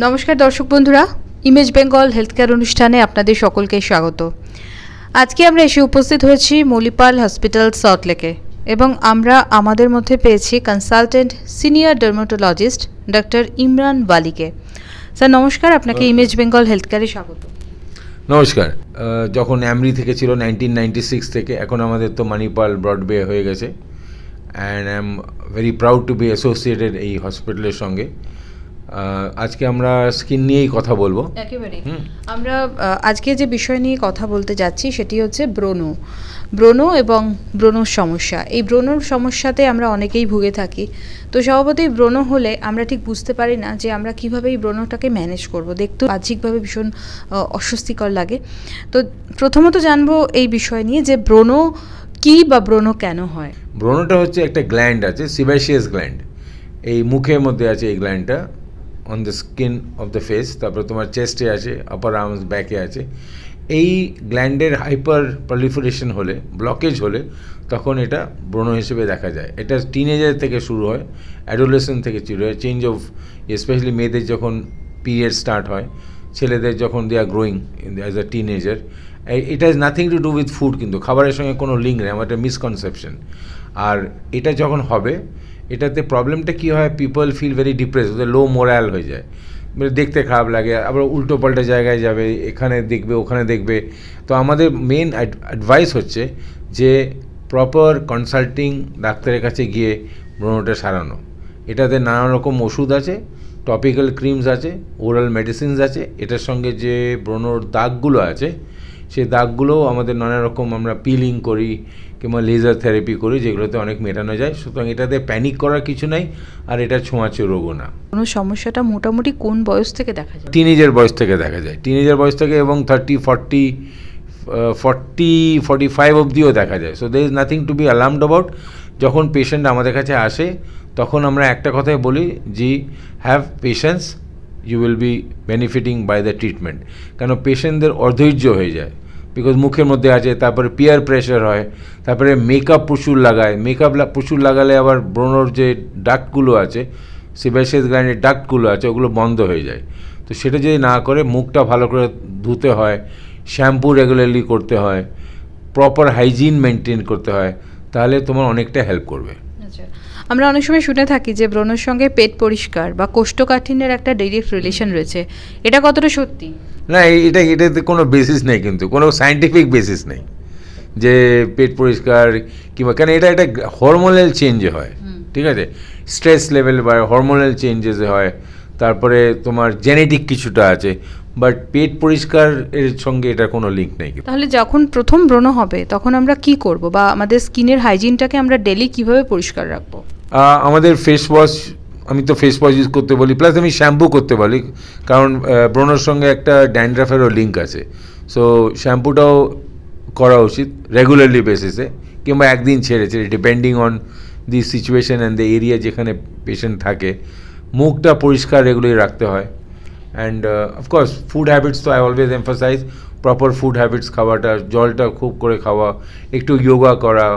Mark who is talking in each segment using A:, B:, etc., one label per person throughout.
A: নমস্কার দর্শক বন্ধুরা, ইমেজ বেঙ্গল হেলথ কেয়ার অনুষ্ঠানে আপনাদের সকলকে স্বাগত। আজকে আমরা এসে উপস্থিত হয়েছি মলিপাল হসপিটাল সল্টলেকে এবং আমরা আমাদের মধ্যে পেয়েছি consultant senior dermatologist doctor Imran ওয়ালিকে। স্যার নমস্কার, আপনাকে ইমেজ বেঙ্গল হেলথ কেয়ারে স্বাগত।
B: নমস্কার। যখন অ্যামরি থেকে ছিল 1996 থেকে, এখন আমাদের তো মণিপাল ব্রডওয়ে হয়ে গেছে, and I am very proud to be associated এই হসপিটালের সঙ্গে। আজকে আমরা স্কিন নিয়েই কথা বলবো।
A: একেবারে আমরা আজকে যে বিষয় নিয়ে কথা বলতে যাচ্ছি সেটি হচ্ছে ব্রণ এবং ব্রণর সমস্যা। এই ব্রণর সমস্যাতে আমরা অনেকেই ভুগে থাকি। তো স্বভাবতই ব্রণ হলে আমরা ঠিক বুঝতে পারি না যে আমরা কীভাবে এই ব্রণটাকে ম্যানেজ করব। দেখতে বাহ্যিকভাবে ভীষণ অস্বস্তিকর লাগে। তো প্রথমত জানবো এই বিষয় নিয়ে যে ব্রণ কী বা ব্রণ কেন হয়।
B: ব্রণটা হচ্ছে একটা গ্ল্যান্ড আছে, সিবাসিয়াস গ্ল্যান্ড, এই মুখের মধ্যে আছে এই গ্ল্যান্ডটা, on the skin of the face. তারপরে তোমার চেস্টে আছে, আপার আর্মস, ব্যাকে আছে। এই গ্ল্যান্ডের হাইপার প্রলিফারেশন হলে, ব্লকেজ হলে, তখন এটা ব্রণ হিসেবে দেখা যায়। এটা টিনেজার থেকে শুরু হয়, অ্যাডোলেসেন্ট থেকে শুরু হয়, চেঞ্জ অফ, স্পেশালি মেয়েদের যখন পিরিয়ড স্টার্ট হয়, ছেলেদের যখন দে আর গ্রোয়িং অ্যাজ আ টিনেজার। এটা is nothing to do with food, কিন্তু খাবারের সঙ্গে কোনো লিঙ্ক নেই, আমার একটা মিসকনসেপশন। আর এটা যখন হবে, এটাতে প্রবলেমটা কী হয়, পিপল ফিল ভেরি ডিপ্রেস, ওদের লো মোরাল হয়ে যায়, মানে দেখতে খারাপ লাগে, আবার উল্টো পাল্টা জায়গায় যাবে, এখানে দেখবে ওখানে দেখবে। তো আমাদের মেন অ্যাডভাইস হচ্ছে যে প্রপার কনসাল্টিং ডাক্তারের কাছে গিয়ে ব্রণটা সারানো। এটাতে নানা রকম ওষুধ আছে, টপিক্যাল ক্রিমস আছে, ওরাল মেডিসিনস আছে। এটার সঙ্গে যে ব্রণর দাগগুলো আছে, সেই দাগগুলোও আমাদের নানা রকম আমরা পিলিং করি কিংবা লেজার থেরাপি করি, যেগুলোতে অনেক মেটানো যায়। সুতরাং এটাতে প্যানিক করার কিছু নাই, আর এটা ছোঁয়াচে রোগও না।
A: কোনো সমস্যাটা মোটামুটি কোন বয়স থেকে দেখা যায়?
B: টিনেজার বয়স থেকে দেখা যায়, টিনেজার বয়স থেকে, এবং 30, 40, 45 অবধিও দেখা যায়। So there is nothing to be alarmed about. যখন পেশেন্ট আমাদের কাছে আসে, তখন আমরা একটা কথাই বলি, জি have patience, you will be benefiting by the treatment. কেন পেশেন্টদের অধৈর্য হয়ে যায়, বিকজ মুখের মধ্যে আছে, তারপরে পিয়ার প্রেশার হয়, তারপরে মেকআপ প্রচুর লাগায়, মেকআপ প্রচুর লাগালে আবার ব্রণর যে ডাক্টগুলো আছে, সিবাসিয়াস গ্ল্যান্ডের ডাক্টগুলো আছে, ওগুলো বন্ধ হয়ে যায়। তো সেটা যদি না করে, মুখটা ভালো করে ধুতে হয়, শ্যাম্পু রেগুলারলি করতে হয়, প্রপার হাইজিন মেনটেন করতে হয়, তাহলে তোমার অনেকটা হেল্প করবে।
A: আমরা অনেক সময় শুনে থাকি যে ব্রণের সঙ্গে পেট পরিষ্কার বা কোষ্ঠকাঠিন্যের একটা ডাইরেক্ট রিলেশন রয়েছে, এটা কতটা সত্যি?
B: না, এটাতে কোনো বেসিস নেই, কিন্তু কোনো সায়েন্টিফিক বেসিস নেই যে পেট পরিষ্কার কিংবা, কেন এটা একটা হরমোনাল চেঞ্জে হয়, ঠিক আছে, স্ট্রেস লেভেল বা হরমোনাল চেঞ্জেসে হয়, তারপরে তোমার জেনেটিক কিছুটা আছে, বাট পেট পরিষ্কার এর সঙ্গে এটার কোনো লিঙ্ক নেই।
A: তাহলে যখন প্রথম ব্রণ হবে তখন আমরা কি করব, বা আমাদের স্কিনের হাইজিনটাকে আমরা ডেলি কিভাবে পরিষ্কার রাখবো?
B: আমাদের ফেস ওয়াশ, আমি তো ফেস ওয়াশ ইউজ করতে বলি, প্লাস আমি শ্যাম্পু করতে বলি, কারণ ব্রণের সঙ্গে একটা ড্যান্ড্রাফেরও লিঙ্ক আছে। সো শ্যাম্পুটাও করা উচিত রেগুলারলি বেসিসে, কিংবা একদিন ছেড়ে ছেড়ে, depending on the situation and the area যেখানে পেশেন্ট থাকে। মুখটা পরিষ্কার রেগুলারলি রাখতে হয়। অ্যান্ড অফকোর্স ফুড হ্যাবিটস, তো I always emphasise proper food habits, খাওয়াটা, জলটা খুব করে খাওয়া, একটু যোগা করা।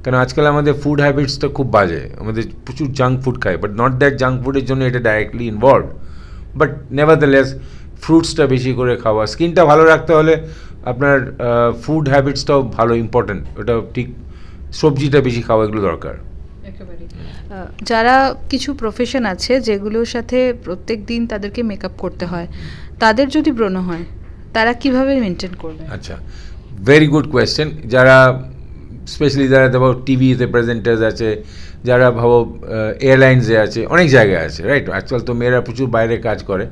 B: কেন আজকাল আমাদের ফুড হ্যাবিটসটা খুব বাজে, আমাদের প্রচুর জাঙ্ক ফুড খাই, বাট নট দ্যাট জাঙ্ক ফুডের জন্য এটা ডাইরেক্টলি ইনভলভ, বাট নেভারদ্যালেস ফ্রুটসটা বেশি করে খাওয়া। স্কিনটা ভালো রাখতে হলে আপনার ফুড হ্যাবিটসটাও ভালো ইম্পর্ট্যান্ট, ওটা ঠিক, সবজিটা বেশি খাওয়া, এগুলো দরকার।
A: যারা কিছু প্রফেশন আছে যেগুলোর সাথে প্রত্যেক দিন তাদেরকে মেকআপ করতে হয়, তাদের যদি ব্রণ হয় তারা কিভাবে মেনটেন করবে?
B: আচ্ছা, ভেরি গুড কোয়েশ্চেন। যারা স্পেশালি যারা ধরো টিভিতে প্রেজেন্টার্স আছে, যারা ভাবো এয়ারলাইন্সে আছে, অনেক জায়গায় আছে, রাইট, আজকাল তো মেয়েরা প্রচুর বাইরে কাজ করে,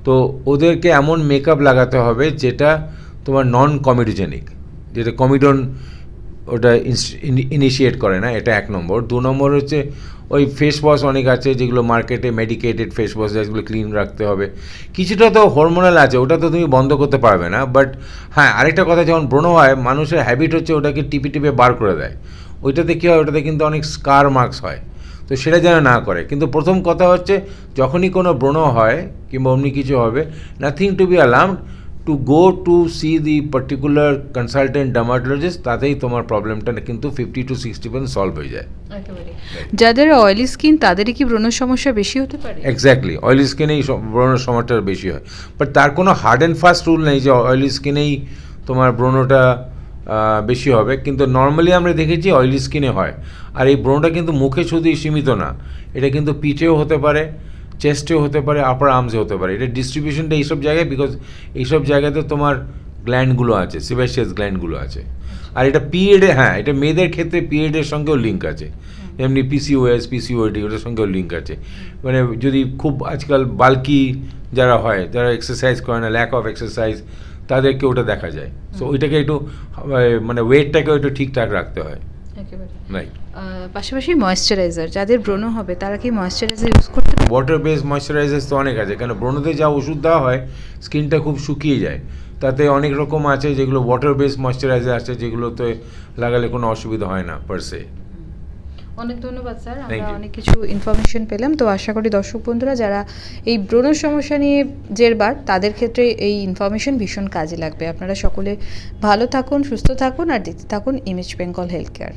B: তো ওদেরকে এমন মেকআপ লাগাতে হবে যেটা তোমার নন কমিডোজেনিক, যেটা কমিডন ওটা ইনিশিয়েট করে না, এটা 1 নম্বর। 2 নম্বর হচ্ছে ওই ফেস ওয়াশ অনেক আছে যেগুলো মার্কেটে মেডিকেটেড ফেস ওয়াশ, যেগুলো ক্লিন রাখতে হবে। কিছুটা তো হরমোনাল আছে, ওটা তো তুমি বন্ধ করতে পারবে না। বাট হ্যাঁ, আরেকটা কথা, যখন ব্রণ হয় মানুষের হ্যাবিট হচ্ছে ওটাকে টিপে টিপে বার করে দেয়। ওইটাতে কী হয়, ওটাতে কিন্তু অনেক স্কার মার্কস হয়, তো সেটা যেন না করে। কিন্তু প্রথম কথা হচ্ছে, যখনই কোনো ব্রণ হয় কিংবা অমনি কিছু হবে, nothing to be alarmed, to go to see the particular consultant dermatologist, তাতেই তোমার প্রবলেমটা কিন্তু 50-60% সলভ হয়ে যায়।
A: একেবারে। যাদের অয়েলি স্কিন তাদেরই কি ব্রণের সমস্যা বেশি হতে পারে?
B: এক্স্যাক্টলি, অয়েলি স্কিনেই ব্রণের সমস্যাটা বেশি হয়, বাট তার কোনো হার্ড অ্যান্ড ফাস্ট রুল নেই যে অয়েলি স্কিনেই তোমার ব্রণটা বেশি হবে, কিন্তু নর্মালি আমরা দেখেছি অয়েলি স্কিনে হয়। আর এই ব্রণটা কিন্তু মুখে শুধুই সীমিত না, এটা কিন্তু পিঠেও হতে পারে, চেস্টেও হতে পারে, আপার আর্মসে হতে পারে। এটা ডিস্ট্রিবিউশনটা এইসব জায়গায়, বিকজ এইসব জায়গাতে তোমার গ্ল্যান্ডগুলো আছে, সিবাসিয়াস গ্ল্যান্ডগুলো আছে। আর এটা পিরিয়ডে, হ্যাঁ, এটা মেয়েদের ক্ষেত্রে পিরিয়ডের সঙ্গেও লিঙ্ক আছে, এমনি পিসিওএস, পিসিওডি ওটার সঙ্গেও লিঙ্ক আছে। মানে যদি খুব আজকাল বাল্কি যারা হয়, যারা এক্সারসাইজ করে না, ল্যাক অফ এক্সারসাইজ, তাদেরকে ওটা দেখা যায়। সো ওইটাকে একটু মানে ওয়েটটাকে একটু ঠিকঠাক রাখতে হয়।
A: একেবারে।
B: রাইট।
A: পাশাপাশি ময়েশ্চারাইজার, যাদের ব্রণ হবে তারা কি ময়েশ্চারাইজার ইউজ করতে পারে?
B: ওয়াটার বেসড ময়েশ্চারাইজার্স তো অনেক আছে, কেন ব্রণতে যা ওষুধ দেওয়া হয় স্কিনটা খুব শুকিয়ে যায়, তাতে অনেক রকম আছে যেগুলো ওয়াটার বেসড ময়েশ্চারাইজার আছে, যেগুলোতে লাগালে কোনো অসুবিধা হয় না পারসে।
A: অনেক ধন্যবাদ স্যার,
B: Thank
A: আমরা
B: you.
A: অনেক কিছু ইনফরমেশন পেলাম। তো আশা করি দর্শক বন্ধুরা যারা এই ব্রণের সমস্যা নিয়ে জেরবার, তাদের ক্ষেত্রে এই ইনফরমেশন ভীষণ কাজে লাগবে। আপনারা সকলে ভালো থাকুন, সুস্থ থাকুন, আর দেখতে থাকুন ইমেজ বেঙ্গল হেলথ কেয়ার।